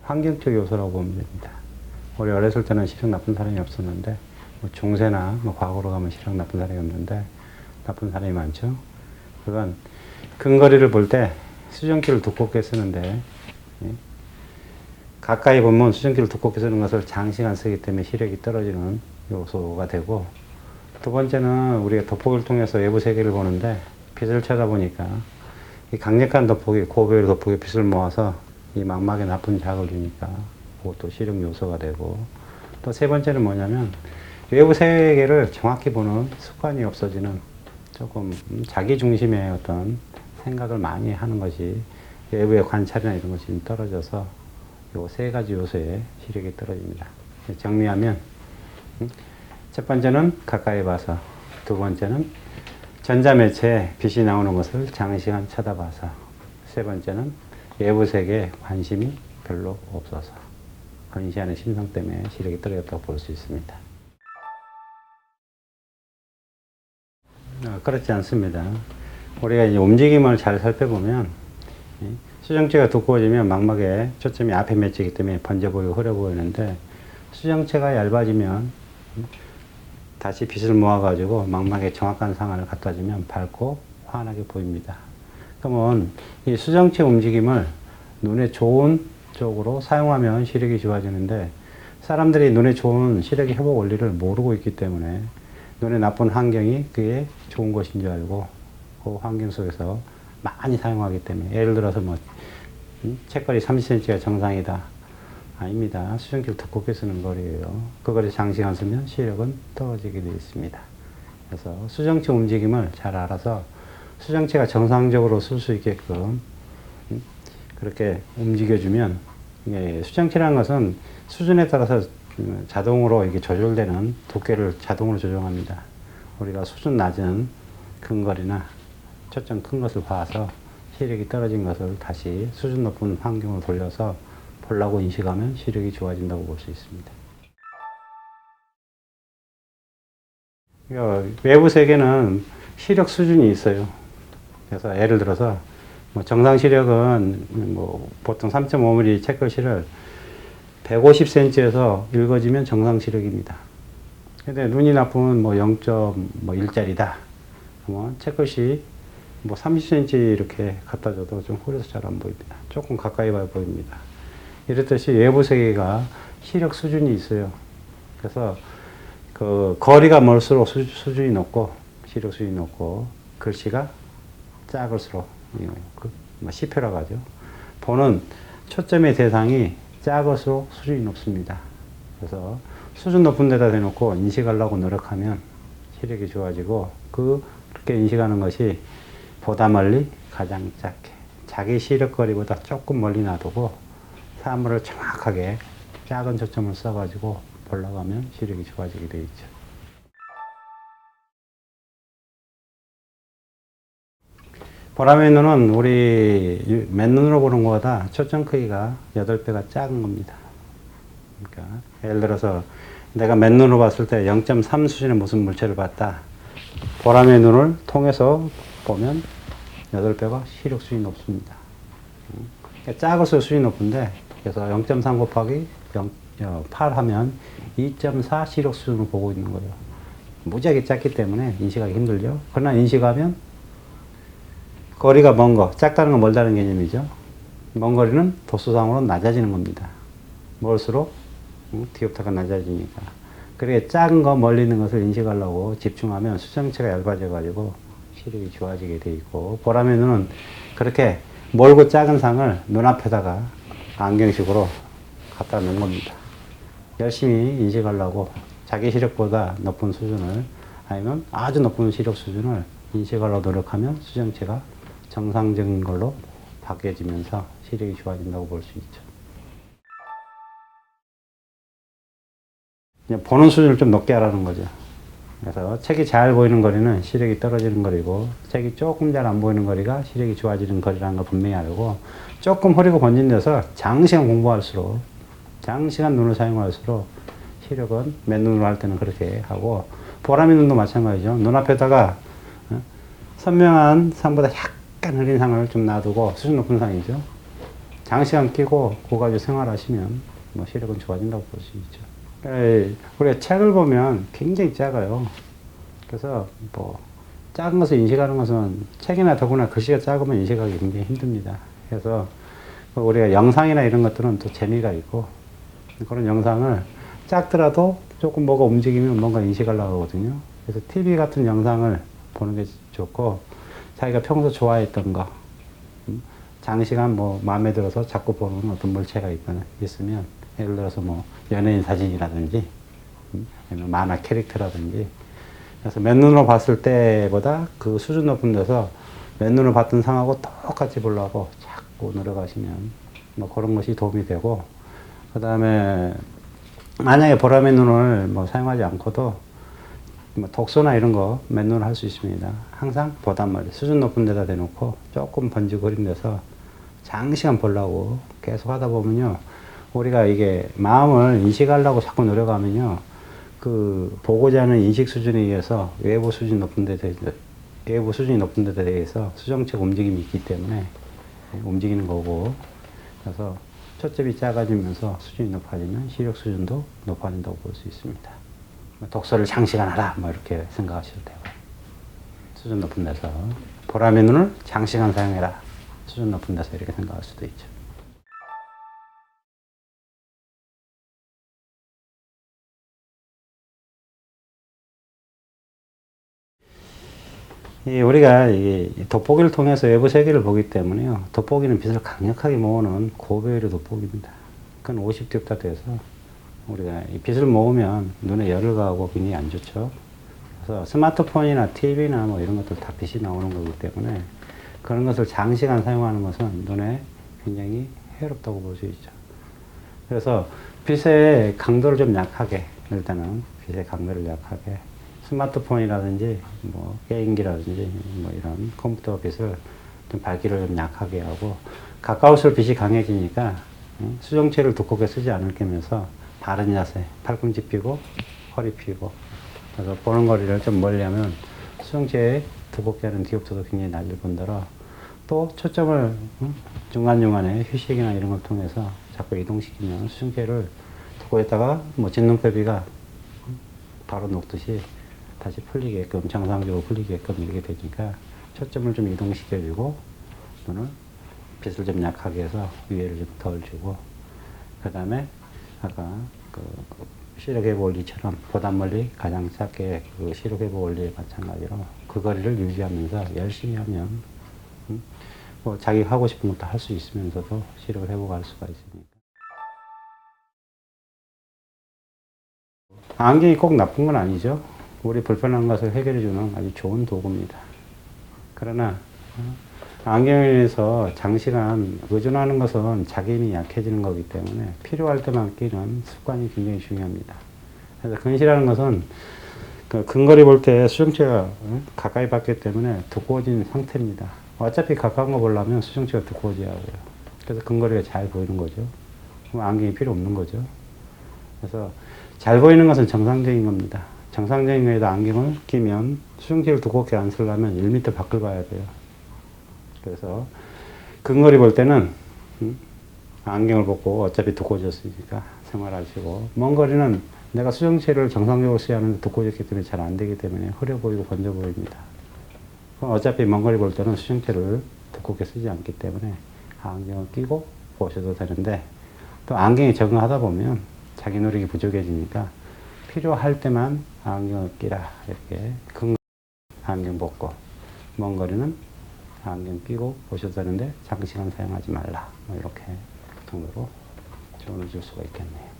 환경적 요소라고 보면 됩니다. 우리 어렸을 때는 시력 나쁜 사람이 없었는데, 뭐 중세나 뭐 과거로 가면 시력 나쁜 사람이 없는데, 나쁜 사람이 많죠. 그건 근거리를 볼 때 수정키를 두껍게 쓰는데, 예? 가까이 보면 수정키를 두껍게 쓰는 것을 장시간 쓰기 때문에 시력이 떨어지는 요소가 되고, 두 번째는 우리가 돋보기를 통해서 외부 세계를 보는데 빛을 쳐다보니까 이 강력한 돋보기, 고배율 돋보기 빛을 모아서 이 망막에 나쁜 자극을 주니까 그것도 시력 요소가 되고, 또 세 번째는 뭐냐면 외부 세계를 정확히 보는 습관이 없어지는, 조금 자기 중심의 어떤 생각을 많이 하는 것이, 외부의 관찰이나 이런 것이 좀 떨어져서 요 세 가지 요소에 시력이 떨어집니다. 정리하면 첫 번째는 가까이 봐서, 두 번째는 전자매체에 빛이 나오는 것을 장시간 쳐다봐서, 세 번째는 외부 세계에 관심이 별로 없어서 근시하는 심성 때문에 시력이 떨어졌다고 볼 수 있습니다. 그렇지 않습니다. 우리가 이제 움직임을 잘 살펴보면 수정체가 두꺼워지면 망막에 초점이 앞에 맺히기 때문에 번져 보이고 흐려 보이는데, 수정체가 얇아지면 다시 빛을 모아가지고 망막에 정확한 상황을 갖다 주면 밝고 환하게 보입니다. 그러면 이 수정체 움직임을 눈에 좋은 쪽으로 사용하면 시력이 좋아지는데, 사람들이 눈에 좋은 시력 회복 원리를 모르고 있기 때문에 눈에 나쁜 환경이 그게 좋은 것인 줄 알고 그 환경 속에서 많이 사용하기 때문에, 예를 들어서 뭐 책거리 30cm가 정상이다. 아닙니다. 수정키를 두껍게 쓰는 거리예요. 그거를 장시간 쓰면 시력은 떨어지게 되어 있습니다. 그래서 수정체 움직임을 잘 알아서 수정체가 정상적으로 쓸 수 있게끔 그렇게 움직여주면, 수정체라는 것은 수준에 따라서 자동으로 이게 조절되는 두께를 자동으로 조정합니다. 우리가 수준 낮은 근거리나 초점 큰 것을 봐서 시력이 떨어진 것을 다시 수준 높은 환경으로 돌려서 보려고 인식하면 시력이 좋아진다고 볼 수 있습니다. 외부 세계는 시력 수준이 있어요. 그래서 예를 들어서 뭐 정상 시력은 뭐 보통 3.5mm 책글씨를 150cm에서 읽어지면 정상 시력입니다. 근데 눈이 나쁘면 뭐 0.1짜리다. 그러면 책글씨 뭐 30cm 이렇게 갖다 줘도 좀 흐려서 잘 안 보입니다. 조금 가까이 봐야 보입니다. 이렇듯이 외부 세계가 시력 수준이 있어요. 그래서 그 거리가 멀수록 수준이 높고, 시력 수준이 높고, 글씨가 작을수록, 시표라고 하죠. 보는 초점의 대상이 작을수록 수준이 높습니다. 그래서 수준 높은 데다 대놓고 인식하려고 노력하면 시력이 좋아지고, 그렇게 인식하는 것이 보다 멀리 가장 작게, 자기 시력거리보다 조금 멀리 놔두고 사물을 정확하게 작은 초점을 써가지고 보려고 하면 시력이 좋아지게 되어 있죠. 보라매 눈은 우리 맨눈으로 보는 것보다 초점 크기가 8배가 작은 겁니다. 그러니까 예를 들어서 내가 맨눈으로 봤을 때 0.3 수준의 무슨 물체를 봤다. 보라매 눈을 통해서 보면 8배가 시력 수준이 높습니다. 그러니까 작을수록 수준이 높은데, 그래서 0.3 곱하기 8 하면 2.4 시력 수준을 보고 있는 거예요. 무지하게 작기 때문에 인식하기 힘들죠. 그러나 인식하면 거리가 먼 거, 작다는 건 멀다는 개념이죠. 먼 거리는 도수상으로 낮아지는 겁니다. 멀수록 디옵터가 낮아지니까. 그렇게 작은 거, 멀리 있는 것을 인식하려고 집중하면 수정체가 얇아져가지고 시력이 좋아지게 돼 있고, 보라매 눈은 그렇게 멀고 작은 상을 눈앞에다가 안경식으로 갖다 놓은 겁니다. 열심히 인식하려고 자기 시력보다 높은 수준을, 아니면 아주 높은 시력 수준을 인식하려고 노력하면 수정체가 정상적인 걸로 바뀌어지면서 시력이 좋아진다고 볼 수 있죠. 보는 수준을 좀 높게 하라는 거죠. 그래서 책이 잘 보이는 거리는 시력이 떨어지는 거리고, 책이 조금 잘 안 보이는 거리가 시력이 좋아지는 거리라는 걸 분명히 알고, 조금 흐리고 번진 데서 장시간 공부할수록, 장시간 눈을 사용할수록 시력은 맨눈으로 할 때는 그렇게 하고, 보라매 눈도 마찬가지죠. 눈앞에다가 선명한 상보다 약간 흐린 상을 좀 놔두고, 수준 높은 상이죠. 장시간 끼고 그거 가지고 생활하시면 뭐 시력은 좋아진다고 볼 수 있죠. 우리가 책을 보면 굉장히 작아요. 그래서 뭐 작은 것을 인식하는 것은 책이나 더구나 글씨가 작으면 인식하기 굉장히 힘듭니다. 그래서 우리가 영상이나 이런 것들은 또 재미가 있고 그런 영상을 작더라도 조금 뭐가 움직이면 뭔가 인식하려고 하거든요. 그래서 TV 같은 영상을 보는 게 좋고 자기가 평소 좋아했던 거 장시간 뭐 마음에 들어서 자꾸 보는 어떤 물체가 있으면 예를 들어서 뭐 연예인 사진이라든지 아니면 만화 캐릭터라든지 그래서 맨눈으로 봤을 때보다 그 수준 높은 데서 맨눈으로 봤던 상하고 똑같이 보려고 자꾸 노력하시면 뭐 그런 것이 도움이 되고 그 다음에 만약에 보라맨 눈을 뭐 사용하지 않고도 뭐 독서나 이런 거 맨눈으로 할 수 있습니다. 항상 보단머리 수준 높은 데다 대놓고 조금 번지거린 데서 장시간 보려고 계속 하다 보면요. 우리가 이게 마음을 인식하려고 자꾸 노력하면요. 그 보고자 하는 인식 수준에 의해서 외부 수준이 높은 데에 대해서 수정체가 움직임이 있기 때문에 움직이는 거고 그래서 초점이 작아지면서 수준이 높아지면 시력 수준도 높아진다고 볼 수 있습니다. 독서를 장시간 하라 뭐 이렇게 생각하셔도 되고 수준 높은 데서 보라맨 눈을 장시간 사용해라 수준 높은 데서 이렇게 생각할 수도 있죠. 우리가 이 돋보기를 통해서 외부 세계를 보기 때문에요. 돋보기는 빛을 강력하게 모으는 고배율의 돋보기입니다. 그건 50디옵터 돼서 우리가 이 빛을 모으면 눈에 열을 가하고 굉장히 안 좋죠. 그래서 스마트폰이나 TV나 뭐 이런 것들 다 빛이 나오는 거기 때문에 그런 것을 장시간 사용하는 것은 눈에 굉장히 해롭다고 볼 수 있죠. 그래서 빛의 강도를 좀 약하게 일단은 빛의 강도를 약하게 스마트폰이라든지 뭐 게임기라든지 뭐 이런 컴퓨터 빛을 좀 밝기를 좀 약하게 하고 가까울수록 빛이 강해지니까 수정체를 두껍게 쓰지 않을 거면서 바른 자세, 팔꿈치 펴고 허리 펴고 그래서 보는 거리를 좀 멀리 하면 수정체에 두껍게 하는 디옵터도 굉장히 낮을 뿐더러 또 초점을 중간중간에 휴식이나 이런 걸 통해서 자꾸 이동시키면 수정체를 두고있다가 뭐 진눈빼비가 바로 녹듯이 다시 풀리게끔 정상적으로 풀리게끔 이렇게 되니까 초점을 좀 이동시켜주고 눈을 빛을 좀 약하게 해서 위에를 좀 덜 주고 그 다음에 아까 그 시력 회복 원리처럼 보단멀리 가장 작게 그 시력 회복 원리에 마찬가지로 그 거리를 유지하면서 열심히 하면 뭐 자기 하고 싶은 것도 할 수 있으면서도 시력을 회복할 수가 있으니까. 안경이 꼭 나쁜 건 아니죠. 우리 불편한 것을 해결해주는 아주 좋은 도구입니다. 그러나 안경에 의해서 장시간 의존하는 것은 자기 힘이 약해지는 거기 때문에 필요할 때만 끼는 습관이 굉장히 중요합니다. 그래서 근시라는 것은 그 근거리 볼 때 수정체가 가까이 봤기 때문에 두꺼워진 상태입니다. 어차피 가까운 거 보려면 수정체가 두꺼워져야 하고요. 그래서 근거리가 잘 보이는 거죠. 그럼 안경이 필요 없는 거죠. 그래서 잘 보이는 것은 정상적인 겁니다. 정상적인 거에다 안경을 끼면 수정체를 두껍게 안 쓰려면 1m 밖을 봐야 돼요. 그래서 근거리 볼 때는 안경을 벗고 어차피 두꺼워졌으니까 생활하시고 먼 거리는 내가 수정체를 정상적으로 써야 하는데 두꺼워졌기 때문에 잘 안 되기 때문에 흐려 보이고 번져 보입니다. 그럼 어차피 먼 거리 볼 때는 수정체를 두껍게 쓰지 않기 때문에 안경을 끼고 보셔도 되는데 또 안경에 적응하다 보면 자기 노력이 부족해지니까 필요할 때만 안경을 끼라 이렇게 안경 벗고 먼 거리는 안경 끼고 보셔도 되는데 장시간 사용하지 말라 뭐 이렇게 정도로 조언을 줄 수가 있겠네요.